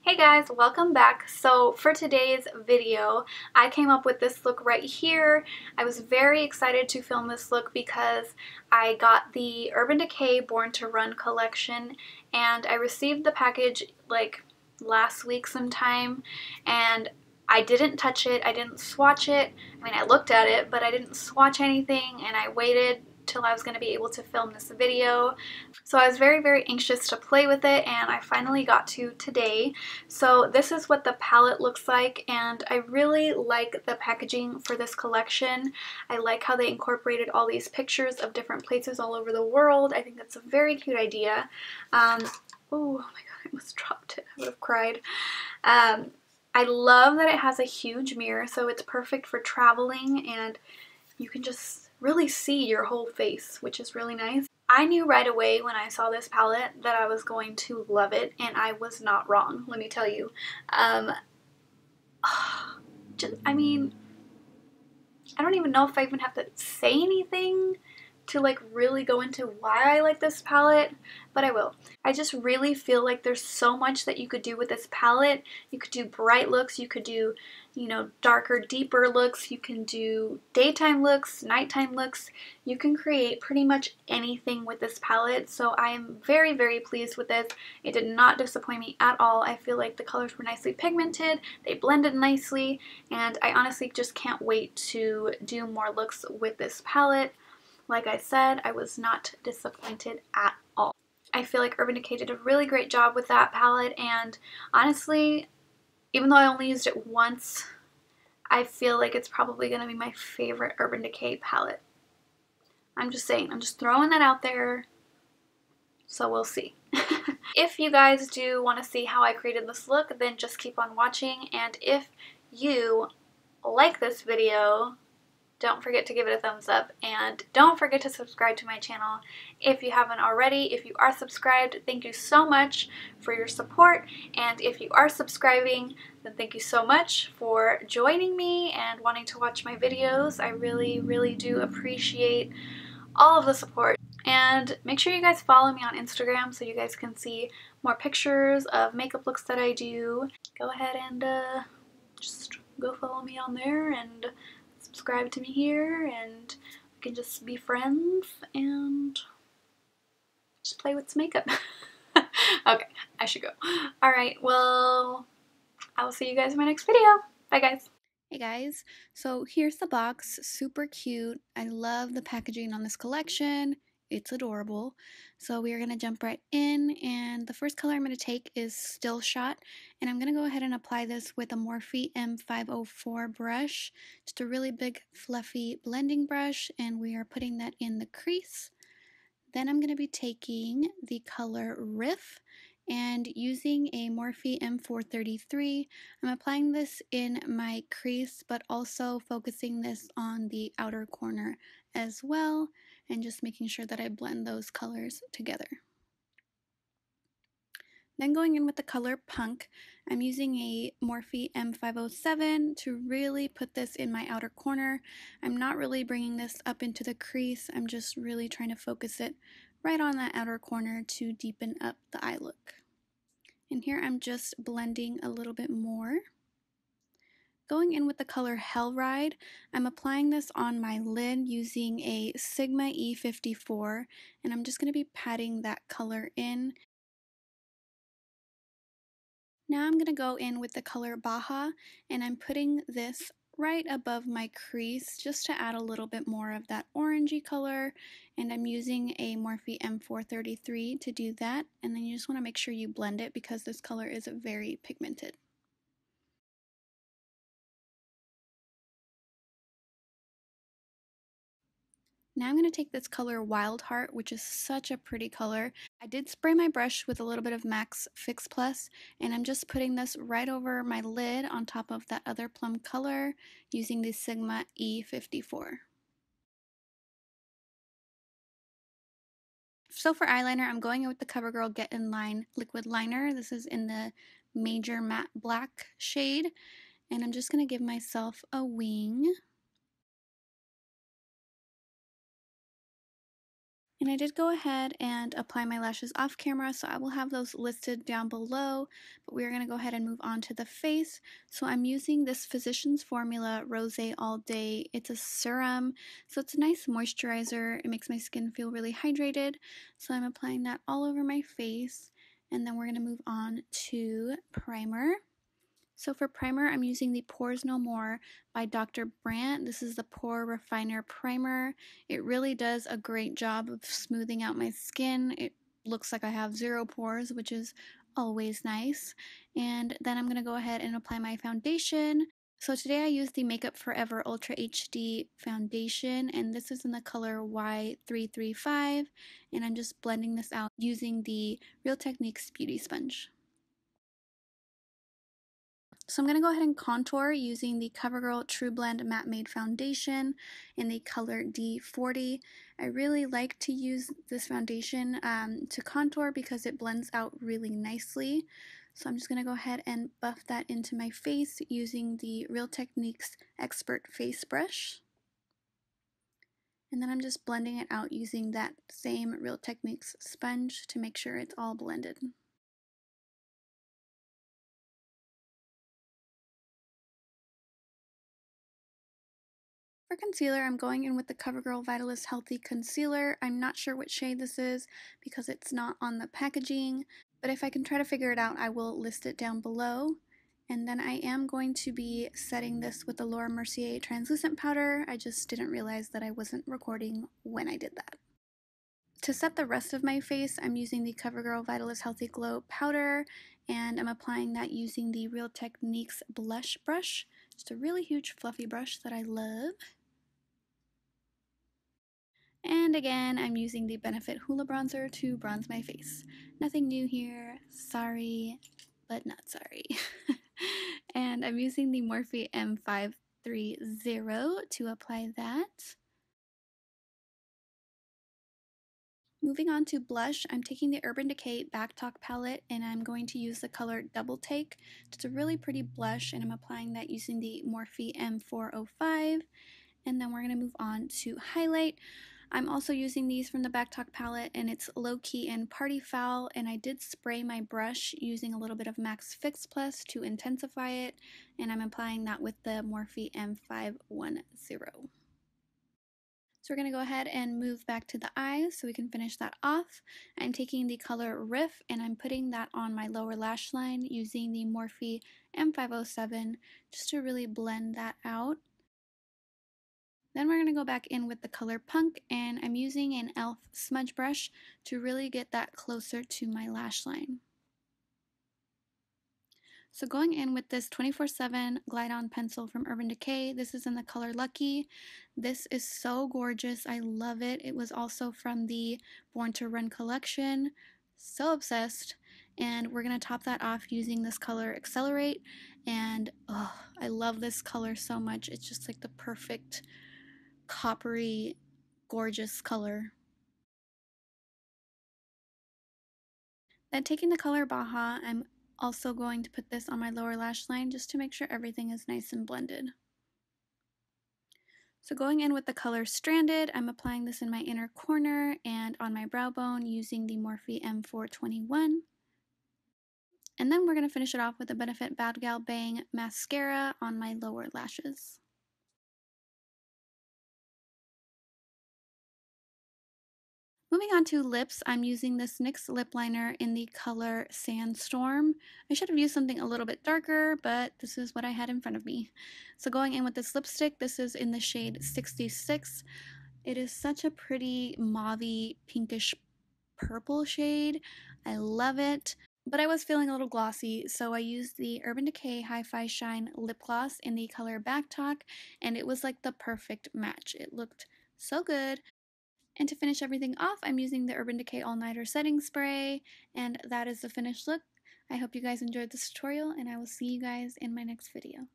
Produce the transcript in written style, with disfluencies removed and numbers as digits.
Hey guys, welcome back. So for today's video, I came up with this look right here. I was very excited to film this look because I got the Urban Decay Born to Run collection and I received the package like last week sometime, and I didn't touch it, I didn't swatch it. I mean, I looked at it, but I didn't swatch anything, and I waited till I was going to be able to film this video. So I was very anxious to play with it, and I finally got to today. So this is what the palette looks like, and I really like the packaging for this collection. I like how they incorporated all these pictures of different places all over the world. I think that's a very cute idea. Oh my god, I almost dropped it. I would have cried. I love that it has a huge mirror, so it's perfect for traveling, and you can just really see your whole face, which is really nice. I knew right away when I saw this palette that I was going to love it, and I was not wrong, let me tell you. I mean, I don't even know if I even have to say anything to like really go into why I like this palette, but I will. I just really feel like there's so much that you could do with this palette. You could do bright looks, you could do, you know, darker, deeper looks, you can do daytime looks, nighttime looks. You can create pretty much anything with this palette, so I am very pleased with this. It did not disappoint me at all. I feel like the colors were nicely pigmented, they blended nicely, and I honestly just can't wait to do more looks with this palette. Like I said, I was not disappointed at all. I feel like Urban Decay did a really great job with that palette, and honestly, even though I only used it once, I feel like it's probably going to be my favorite Urban Decay palette. I'm just saying, I'm just throwing that out there, so we'll see. If you guys do want to see how I created this look, then just keep on watching, and if you like this video, don't forget to give it a thumbs up, and don't forget to subscribe to my channel if you haven't already. If you are subscribed, thank you so much for your support, and if you are subscribing, then thank you so much for joining me and wanting to watch my videos. I really do appreciate all of the support, and make sure you guys follow me on Instagram so you guys can see more pictures of makeup looks that I do. Go ahead and just go follow me on there and subscribe to me here, and we can just be friends and just play with some makeup. Okay, I should go. Alright, well, I will see you guys in my next video. Bye guys. Hey guys, so here's the box. Super cute. I love the packaging on this collection. It's adorable. So we are going to jump right in, and the first color I'm going to take is Still Shot, and I'm going to go ahead and apply this with a Morphe M504 brush, just a really big fluffy blending brush, and we are putting that in the crease. Then I'm going to be taking the color Riff and using a Morphe M433. I'm applying this in my crease, but also focusing this on the outer corner as well, and just making sure that I blend those colors together. Then going in with the color Punk, I'm using a Morphe M507 to really put this in my outer corner. I'm not really bringing this up into the crease, I'm just really trying to focus it right on that outer corner to deepen up the eye look. And here I'm just blending a little bit more. Going in with the color Hell Ride, I'm applying this on my lid using a Sigma E54, and I'm just going to be patting that color in. Now I'm going to go in with the color Baja, and I'm putting this right above my crease just to add a little bit more of that orangey color, and I'm using a Morphe M433 to do that, and then you just want to make sure you blend it because this color is very pigmented. Now I'm going to take this color Wild Heart, which is such a pretty color. I did spray my brush with a little bit of MAC's Fix Plus, and I'm just putting this right over my lid on top of that other plum color using the Sigma E54. So for eyeliner, I'm going in with the CoverGirl Get In Line liquid liner. This is in the Major Matte Black shade, and I'm just going to give myself a wing. And I did go ahead and apply my lashes off camera, so I will have those listed down below, but we're going to go ahead and move on to the face. So I'm using this Physicians Formula Rosé All Day. It's a serum, so it's a nice moisturizer. It makes my skin feel really hydrated, so I'm applying that all over my face. And then we're going to move on to primer. So for primer, I'm using the Pores No More by Dr. Brandt. This is the Pore Refiner Primer. It really does a great job of smoothing out my skin. It looks like I have 0 pores, which is always nice. And then I'm going to go ahead and apply my foundation. So today I used the Makeup Forever Ultra HD foundation, and this is in the color Y335, and I'm just blending this out using the Real Techniques Beauty Sponge. So I'm going to go ahead and contour using the CoverGirl True Blend Matte Made Foundation in the color D40. I really like to use this foundation to contour because it blends out really nicely. So I'm just going to go ahead and buff that into my face using the Real Techniques Expert Face Brush. And then I'm just blending it out using that same Real Techniques sponge to make sure it's all blended. For concealer, I'm going in with the Covergirl Vitalist Healthy Concealer. I'm not sure what shade this is because it's not on the packaging, but if I can try to figure it out, I will list it down below. And then I am going to be setting this with the Laura Mercier Translucent Powder. I just didn't realize that I wasn't recording when I did that. To set the rest of my face, I'm using the CoverGirl Vitalist Healthy Glow Powder, and I'm applying that using the Real Techniques Blush Brush. Just a really huge fluffy brush that I love. And again, I'm using the Benefit Hoola Bronzer to bronze my face. Nothing new here, sorry, but not sorry. And I'm using the Morphe M530 to apply that. Moving on to blush, I'm taking the Urban Decay Back Talk palette and I'm going to use the color Double Take. It's a really pretty blush and I'm applying that using the Morphe M405. And then we're going to move on to highlight. I'm also using these from the Back Talk palette, and it's Low Key and Party Foul, and I did spray my brush using a little bit of Max Fix Plus to intensify it, and I'm applying that with the Morphe M510. So we're going to go ahead and move back to the eyes so we can finish that off. I'm taking the color Riff and I'm putting that on my lower lash line using the Morphe M507 just to really blend that out. Then we're going to go back in with the color Punk, and I'm using an e.l.f. smudge brush to really get that closer to my lash line. So going in with this 24/7 Glide On pencil from Urban Decay, this is in the color Lucky. This is so gorgeous, I love it. It was also from the Born to Run collection. So obsessed. And we're going to top that off using this color Accelerate, and oh, I love this color so much. It's just like the perfect coppery, gorgeous color. Then taking the color Baja, I'm also going to put this on my lower lash line just to make sure everything is nice and blended. So going in with the color Stranded, I'm applying this in my inner corner and on my brow bone using the Morphe M421. And then we're going to finish it off with the Benefit Bad Gal Bang mascara on my lower lashes. Moving on to lips, I'm using this NYX lip liner in the color Sandstorm. I should have used something a little bit darker, but this is what I had in front of me. So going in with this lipstick, this is in the shade 66. It is such a pretty mauvey pinkish purple shade. I love it. But I was feeling a little glossy, so I used the Urban Decay Hi-Fi Shine lip gloss in the color Back Talk, and it was like the perfect match. It looked so good. And to finish everything off, I'm using the Urban Decay All Nighter Setting Spray, and that is the finished look. I hope you guys enjoyed this tutorial, and I will see you guys in my next video.